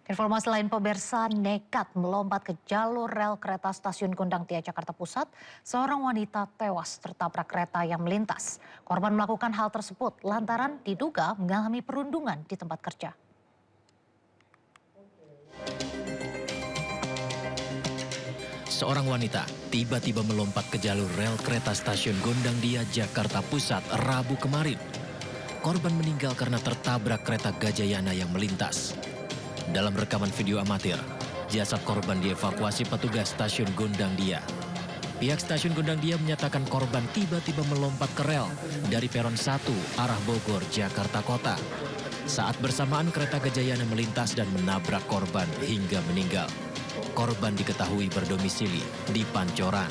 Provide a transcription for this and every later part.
Informasi lain, pemirsa nekat melompat ke jalur rel kereta stasiun Gondang Dia Jakarta Pusat. Seorang wanita tewas tertabrak kereta yang melintas. Korban melakukan hal tersebut lantaran diduga mengalami perundungan di tempat kerja. Seorang wanita tiba-tiba melompat ke jalur rel kereta stasiun Gondang Dia Jakarta Pusat Rabu kemarin. Korban meninggal karena tertabrak kereta Gajayana yang melintas. Dalam rekaman video amatir, jasad korban dievakuasi petugas stasiun Gondang Dia. Pihak stasiun Gondang Dia menyatakan korban tiba-tiba melompat ke rel dari peron 1 arah Bogor, Jakarta Kota. Saat bersamaan kereta Gajayana melintas dan menabrak korban hingga meninggal. Korban diketahui berdomisili di Pancoran.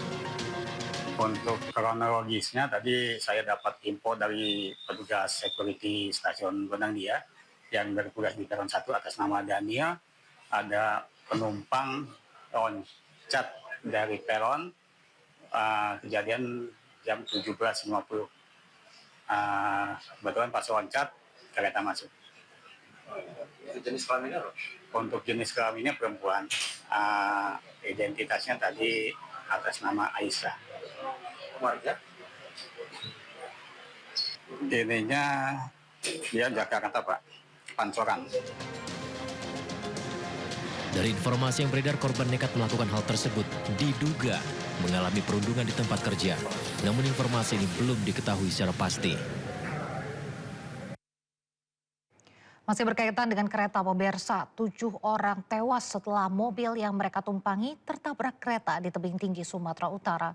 Untuk kronologisnya tadi saya dapat info dari petugas security stasiun Gondang Dia yang bertugas di peron 1 atas nama Daniel. Ada penumpang loncat dari peron, kejadian jam 17.50. Kebetulan pas loncat kereta masuk. Jenis kelaminnya apa? Untuk jenis kelaminnya perempuan. Identitasnya tadi atas nama Aisyah. Warga? Ininya dia Jakarta, Pak. Pancoran. Dari informasi yang beredar, korban nekat melakukan hal tersebut diduga mengalami perundungan di tempat kerja. Namun informasi ini belum diketahui secara pasti. Masih berkaitan dengan kereta, pemirsa, 7 orang tewas setelah mobil yang mereka tumpangi tertabrak kereta di tebing tinggi Sumatera Utara.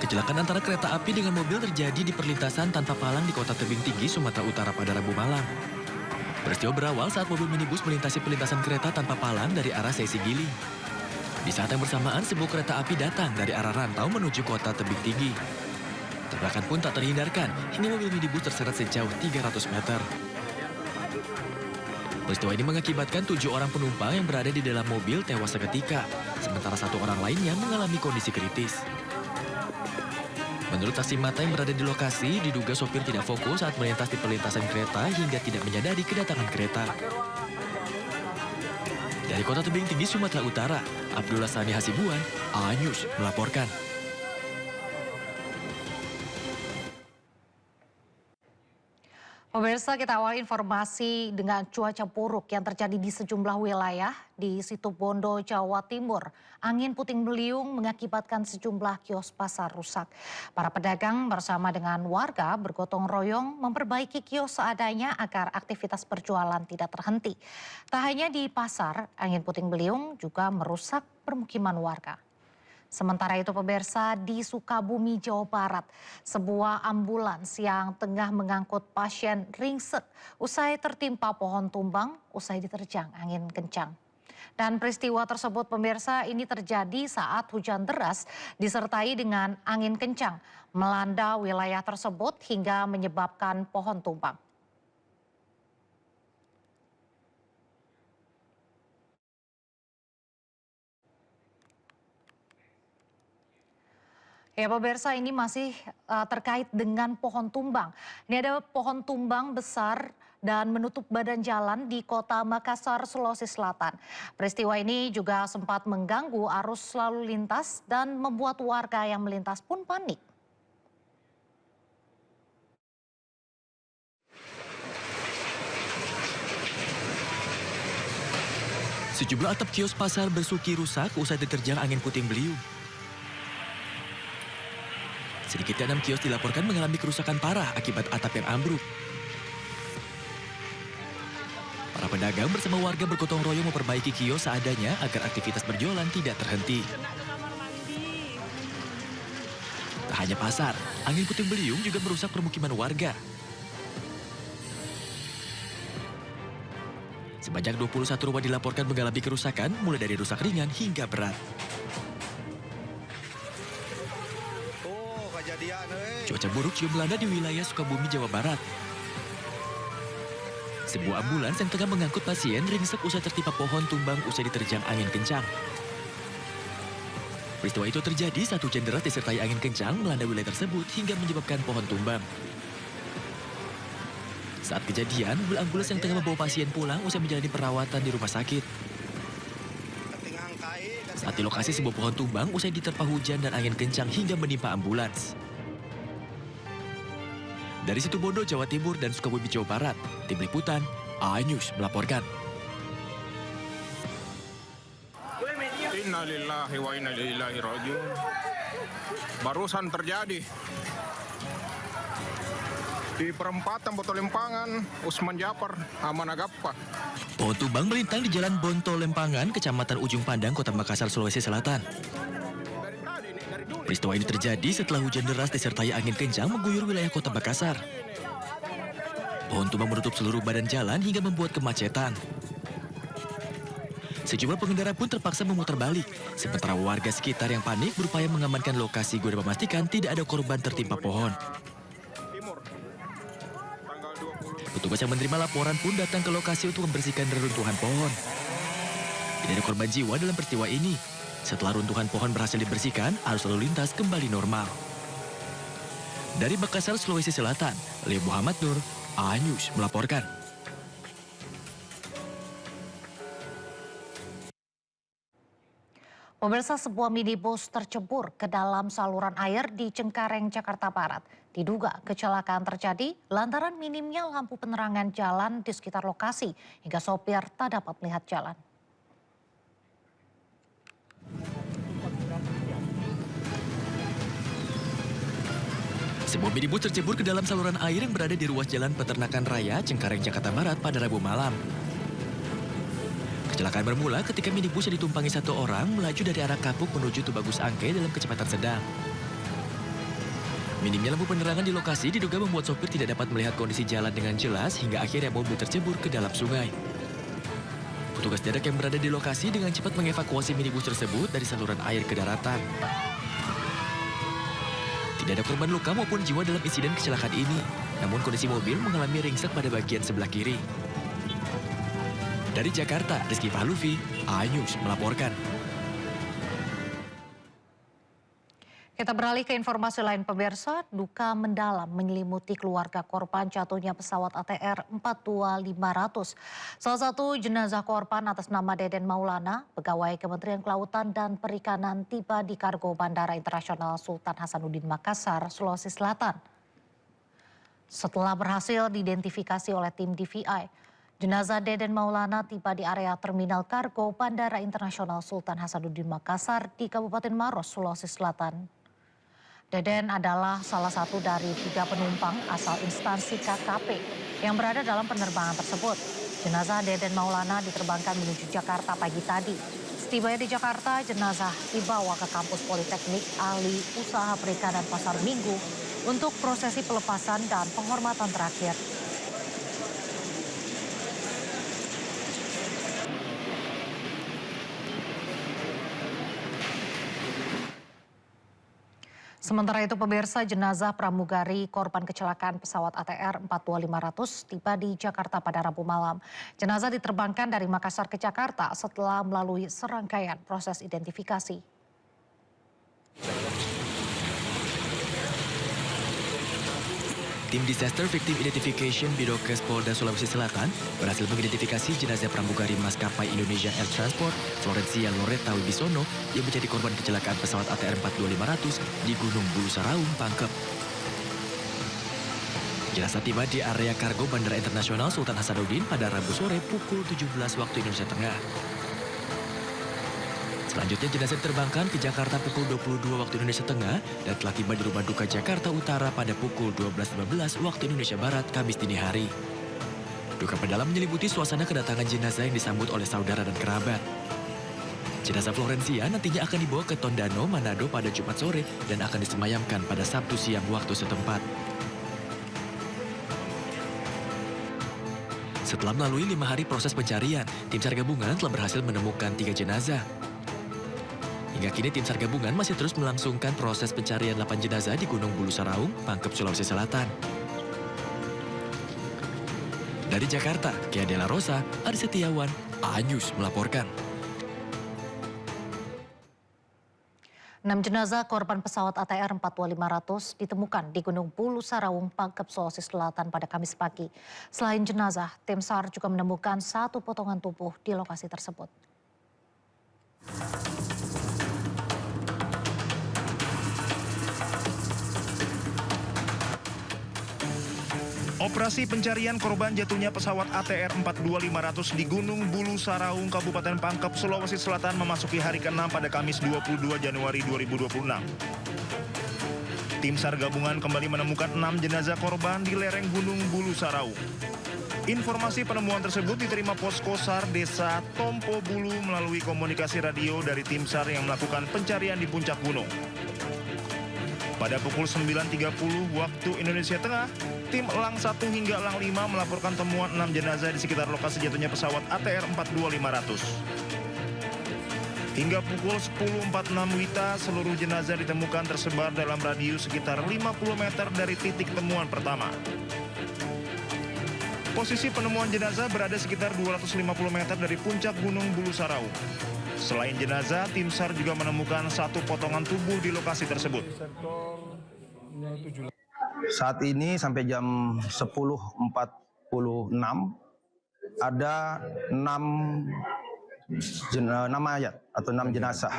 Kecelakaan antara kereta api dengan mobil terjadi di perlintasan tanpa palang di Kota Tebing Tinggi, Sumatera Utara pada Rabu malam. Peristiwa berawal saat mobil minibus melintasi perlintasan kereta tanpa palang dari arah Sesi Giling. Di saat yang bersamaan, sebuah kereta api datang dari arah Rantau menuju Kota Tebing Tinggi. Tabrakan pun tak terhindarkan hingga mobil minibus terseret sejauh 300 meter. Peristiwa ini mengakibatkan 7 orang penumpang yang berada di dalam mobil tewas seketika, sementara 1 orang lainnya mengalami kondisi kritis. Menurut saksi mata yang berada di lokasi, diduga sopir tidak fokus saat melintas di perlintasan kereta hingga tidak menyadari kedatangan kereta. Dari Kota Tebing Tinggi, Sumatera Utara, Abdullah Sani Hasibuan, A-News melaporkan. Pemirsa, kita awali informasi dengan cuaca buruk yang terjadi di sejumlah wilayah di Situbondo, Jawa Timur. Angin puting beliung mengakibatkan sejumlah kios pasar rusak. Para pedagang bersama dengan warga bergotong royong memperbaiki kios seadanya agar aktivitas berjualan tidak terhenti. Tak hanya di pasar, angin puting beliung juga merusak permukiman warga. Sementara itu, pemirsa, di Sukabumi, Jawa Barat, sebuah ambulans yang tengah mengangkut pasien ringsek usai tertimpa pohon tumbang usai diterjang angin kencang. Dan peristiwa tersebut, pemirsa, ini terjadi saat hujan deras disertai dengan angin kencang melanda wilayah tersebut hingga menyebabkan pohon tumbang. Ya, pemirsa, ini masih terkait dengan pohon tumbang. Ini ada pohon tumbang besar dan menutup badan jalan di Kota Makassar, Sulawesi Selatan. Peristiwa ini juga sempat mengganggu arus lalu lintas dan membuat warga yang melintas pun panik. Sejumlah atap kios pasar Besuki rusak usai diterjang angin puting beliung. Sedikitnya 6 kios dilaporkan mengalami kerusakan parah akibat atap yang ambruk. Para pedagang bersama warga bergotong royong memperbaiki kios seadanya agar aktivitas berjualan tidak terhenti. Tak hanya pasar, angin puting beliung juga merusak permukiman warga. Sebanyak 21 rumah dilaporkan mengalami kerusakan, mulai dari rusak ringan hingga berat. Cuaca buruk juga melanda di wilayah Sukabumi, Jawa Barat. Sebuah ambulans yang tengah mengangkut pasien ringsek usai tertimpa pohon tumbang usai diterjang angin kencang. Peristiwa itu terjadi saat hujan deras disertai angin kencang melanda wilayah tersebut hingga menyebabkan pohon tumbang. Saat kejadian, mobil ambulans yang tengah membawa pasien pulang usai menjalani perawatan di rumah sakit. Saat di lokasi sebuah pohon tumbang usai diterpa hujan dan angin kencang hingga menimpa ambulans. Dari Situbondo, Jawa Timur dan Sukabumi, Jawa Barat, Tim Liputan, A-News melaporkan. Innalillahi wa inna ilaihi rajiun. Barusan terjadi di perempatan Boto Lempangan, Usman Japar, Amanagappa. Pohon tumbang melintang di Jalan Bonto Lempangan, Kecamatan Ujung Pandang, Kota Makassar, Sulawesi Selatan. Peristiwa ini terjadi setelah hujan deras disertai angin kencang mengguyur wilayah Kota Makassar. Pohon tumbang menutup seluruh badan jalan hingga membuat kemacetan. Sejumlah pengendara pun terpaksa memutar balik, sementara warga sekitar yang panik berupaya mengamankan lokasi guna memastikan tidak ada korban tertimpa pohon. Petugas yang menerima laporan pun datang ke lokasi untuk membersihkan reruntuhan pohon. Tidak ada korban jiwa dalam peristiwa ini. Setelah runtuhan pohon berhasil dibersihkan, arus lalu lintas kembali normal. Dari Makassar, Sulawesi Selatan, Leo Muhammad Nur, A-News melaporkan. Pemirsa, sebuah minibus tercebur ke dalam saluran air di Cengkareng, Jakarta Barat. Diduga kecelakaan terjadi lantaran minimnya lampu penerangan jalan di sekitar lokasi hingga sopir tak dapat melihat jalan. Sebuah minibus tercebur ke dalam saluran air yang berada di ruas Jalan Peternakan Raya, Cengkareng, Jakarta Barat pada Rabu malam. Kecelakaan bermula ketika minibus yang ditumpangi satu orang melaju dari arah Kapuk menuju Tubagus Angke dalam kecepatan sedang. Minimnya lampu penerangan di lokasi diduga membuat sopir tidak dapat melihat kondisi jalan dengan jelas hingga akhirnya mobil tercebur ke dalam sungai. Petugas darat yang berada di lokasi dengan cepat mengevakuasi minibus tersebut dari saluran air ke daratan. Tidak ada korban luka maupun jiwa dalam insiden kecelakaan ini, namun kondisi mobil mengalami ringsek pada bagian sebelah kiri. Dari Jakarta, Rizky Fahluvi, A-News melaporkan. Kita beralih ke informasi lain, pemirsa. Duka mendalam menyelimuti keluarga korban jatuhnya pesawat ATR 42500. Salah satu jenazah korban atas nama Deden Maulana, pegawai Kementerian Kelautan dan Perikanan, tiba di kargo Bandara Internasional Sultan Hasanuddin Makassar, Sulawesi Selatan. Setelah berhasil diidentifikasi oleh tim DVI, jenazah Deden Maulana tiba di area terminal kargo Bandara Internasional Sultan Hasanuddin Makassar di Kabupaten Maros, Sulawesi Selatan. Deden adalah salah satu dari 3 penumpang asal instansi KKP yang berada dalam penerbangan tersebut. Jenazah Deden Maulana diterbangkan menuju Jakarta pagi tadi. Setibanya di Jakarta, jenazah dibawa ke kampus Politeknik Ahli Usaha Perikanan Pasar Minggu untuk prosesi pelepasan dan penghormatan terakhir. Sementara itu, pemirsa, jenazah pramugari korban kecelakaan pesawat ATR 42500 tiba di Jakarta pada Rabu malam. Jenazah diterbangkan dari Makassar ke Jakarta setelah melalui serangkaian proses identifikasi. Tim Disaster Victim Identification Bidokes Polda Sulawesi Selatan berhasil mengidentifikasi jenazah pramugari maskapai Indonesia Air Transport Florencia Loretta Wibisono yang menjadi korban kecelakaan pesawat ATR 42500 di Gunung Bulu Saraung, Pangkep. Jenazah tiba di area kargo Bandara Internasional Sultan Hasanuddin pada Rabu sore pukul 17 waktu Indonesia Tengah. Selanjutnya jenazah diterbangkan ke Jakarta pukul 22 waktu Indonesia Tengah dan telah tiba di Rumah Duka Jakarta Utara pada pukul 12.15 waktu Indonesia Barat Kamis dini hari. Duka mendalam menyelimuti suasana kedatangan jenazah yang disambut oleh saudara dan kerabat. Jenazah Florencia nantinya akan dibawa ke Tondano, Manado pada Jumat sore dan akan disemayamkan pada Sabtu siang waktu setempat. Setelah melalui 5 hari proses pencarian, tim SAR gabungan telah berhasil menemukan 3 jenazah. Hingga kini tim SAR gabungan masih terus melangsungkan proses pencarian 8 jenazah di Gunung Bulu Saraung, Pangkep, Sulawesi Selatan. Dari Jakarta, Kia Dela Rosa, Adi Setiawan, A-News melaporkan. 6 jenazah korban pesawat ATR 42500 ditemukan di Gunung Bulu Sarawung, Pangkep, Sulawesi Selatan pada Kamis pagi. Selain jenazah, tim SAR juga menemukan 1 potongan tubuh di lokasi tersebut. Operasi pencarian korban jatuhnya pesawat ATR 42500 di Gunung Bulu Sarawung, Kabupaten Pangkep, Sulawesi Selatan memasuki hari ke-6 pada Kamis 22 Januari 2026. Tim SAR gabungan kembali menemukan 6 jenazah korban di lereng Gunung Bulu Sarawung. Informasi penemuan tersebut diterima Posko SAR Desa Tompo Bulu melalui komunikasi radio dari tim SAR yang melakukan pencarian di puncak gunung. Pada pukul 9.30 waktu Indonesia Tengah, tim Elang 1 hingga Elang 5 melaporkan temuan 6 jenazah di sekitar lokasi jatuhnya pesawat ATR 42500. Hingga pukul 10.46 WITA, seluruh jenazah ditemukan tersebar dalam radius sekitar 50 meter dari titik temuan pertama. Posisi penemuan jenazah berada sekitar 250 meter dari puncak Gunung Bulu Sarawung. Selain jenazah, tim SAR juga menemukan 1 potongan tubuh di lokasi tersebut. Saat ini sampai jam 10.46 ada 6 mayat atau 6 jenazah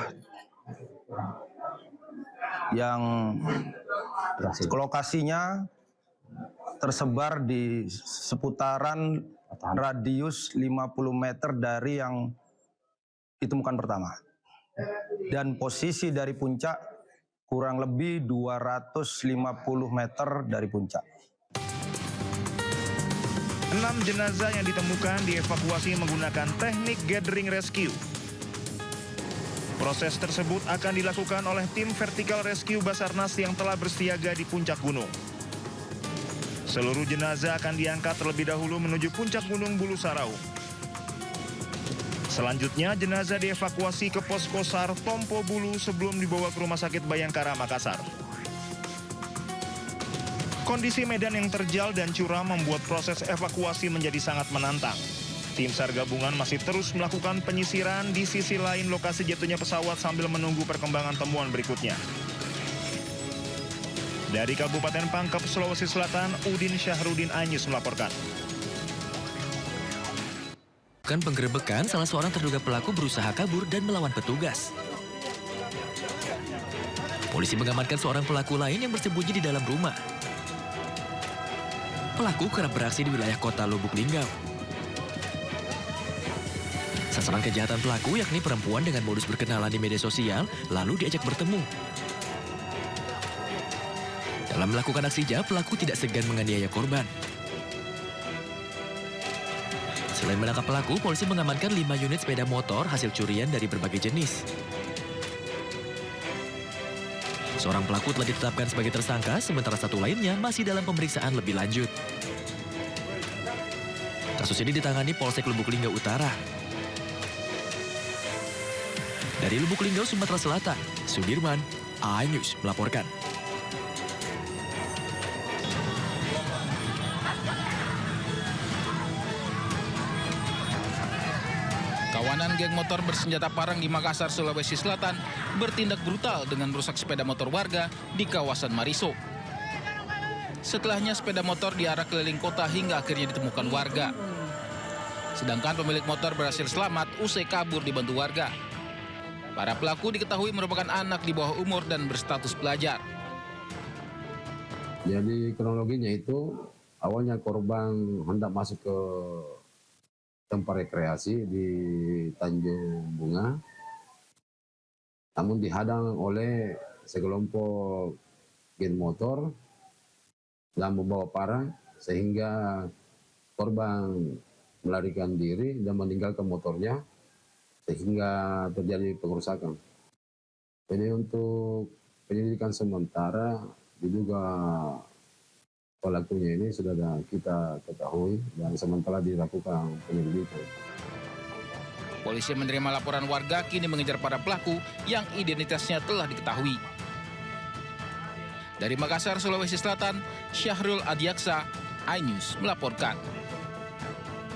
yang lokasinya tersebar di seputaran radius 50 meter dari yang ditemukan pertama. Dan posisi dari puncak kurang lebih 250 meter dari puncak. 6 jenazah yang ditemukan dievakuasi menggunakan teknik gathering rescue. Proses tersebut akan dilakukan oleh tim Vertical Rescue Basarnas yang telah bersiaga di puncak gunung. Seluruh jenazah akan diangkat terlebih dahulu menuju puncak Gunung Bulu Sarawung. Selanjutnya, jenazah dievakuasi ke Posko SAR Tompo Bulu sebelum dibawa ke Rumah Sakit Bayangkara, Makassar. Kondisi medan yang terjal dan curam membuat proses evakuasi menjadi sangat menantang. Tim SAR gabungan masih terus melakukan penyisiran di sisi lain lokasi jatuhnya pesawat sambil menunggu perkembangan temuan berikutnya. Dari Kabupaten Pangkep, Sulawesi Selatan, Udin Syahrudin Anyus melaporkan. Penggerebekan, salah seorang terduga pelaku berusaha kabur dan melawan petugas. Polisi mengamankan seorang pelaku lain yang bersembunyi di dalam rumah. Pelaku kerap beraksi di wilayah kota Lubuk Linggau. Sasaran kejahatan pelaku yakni perempuan dengan modus berkenalan di media sosial, lalu diajak bertemu. Dalam melakukan aksinya, pelaku tidak segan menganiaya korban. Selain menangkap pelaku, polisi mengamankan 5 unit sepeda motor hasil curian dari berbagai jenis. Seorang pelaku telah ditetapkan sebagai tersangka, sementara 1 lainnya masih dalam pemeriksaan lebih lanjut. Kasus ini ditangani Polsek Lubuk Linggau Utara. Dari Lubuk Linggau, Sumatera Selatan, Sudirman, iNews melaporkan. Kawanan geng motor bersenjata parang di Makassar, Sulawesi Selatan bertindak brutal dengan merusak sepeda motor warga di kawasan Mariso. Setelahnya sepeda motor diarak keliling kota hingga akhirnya ditemukan warga. Sedangkan pemilik motor berhasil selamat usai kabur dibantu warga. Para pelaku diketahui merupakan anak di bawah umur dan berstatus pelajar. Jadi kronologinya itu awalnya korban hendak masuk ke tempat rekreasi di Tanjung Bunga, namun dihadang oleh sekelompok geng motor dan membawa parang sehingga korban melarikan diri dan meninggalkan motornya sehingga terjadi pengerusakan. Jadi untuk penyelidikan sementara diduga pelakunya ini sudah kita ketahui dan sementara dilakukan penyelidikan. Polisi menerima laporan warga kini mengejar para pelaku yang identitasnya telah diketahui. Dari Makassar, Sulawesi Selatan, Syahrul Adiaksa, iNews melaporkan.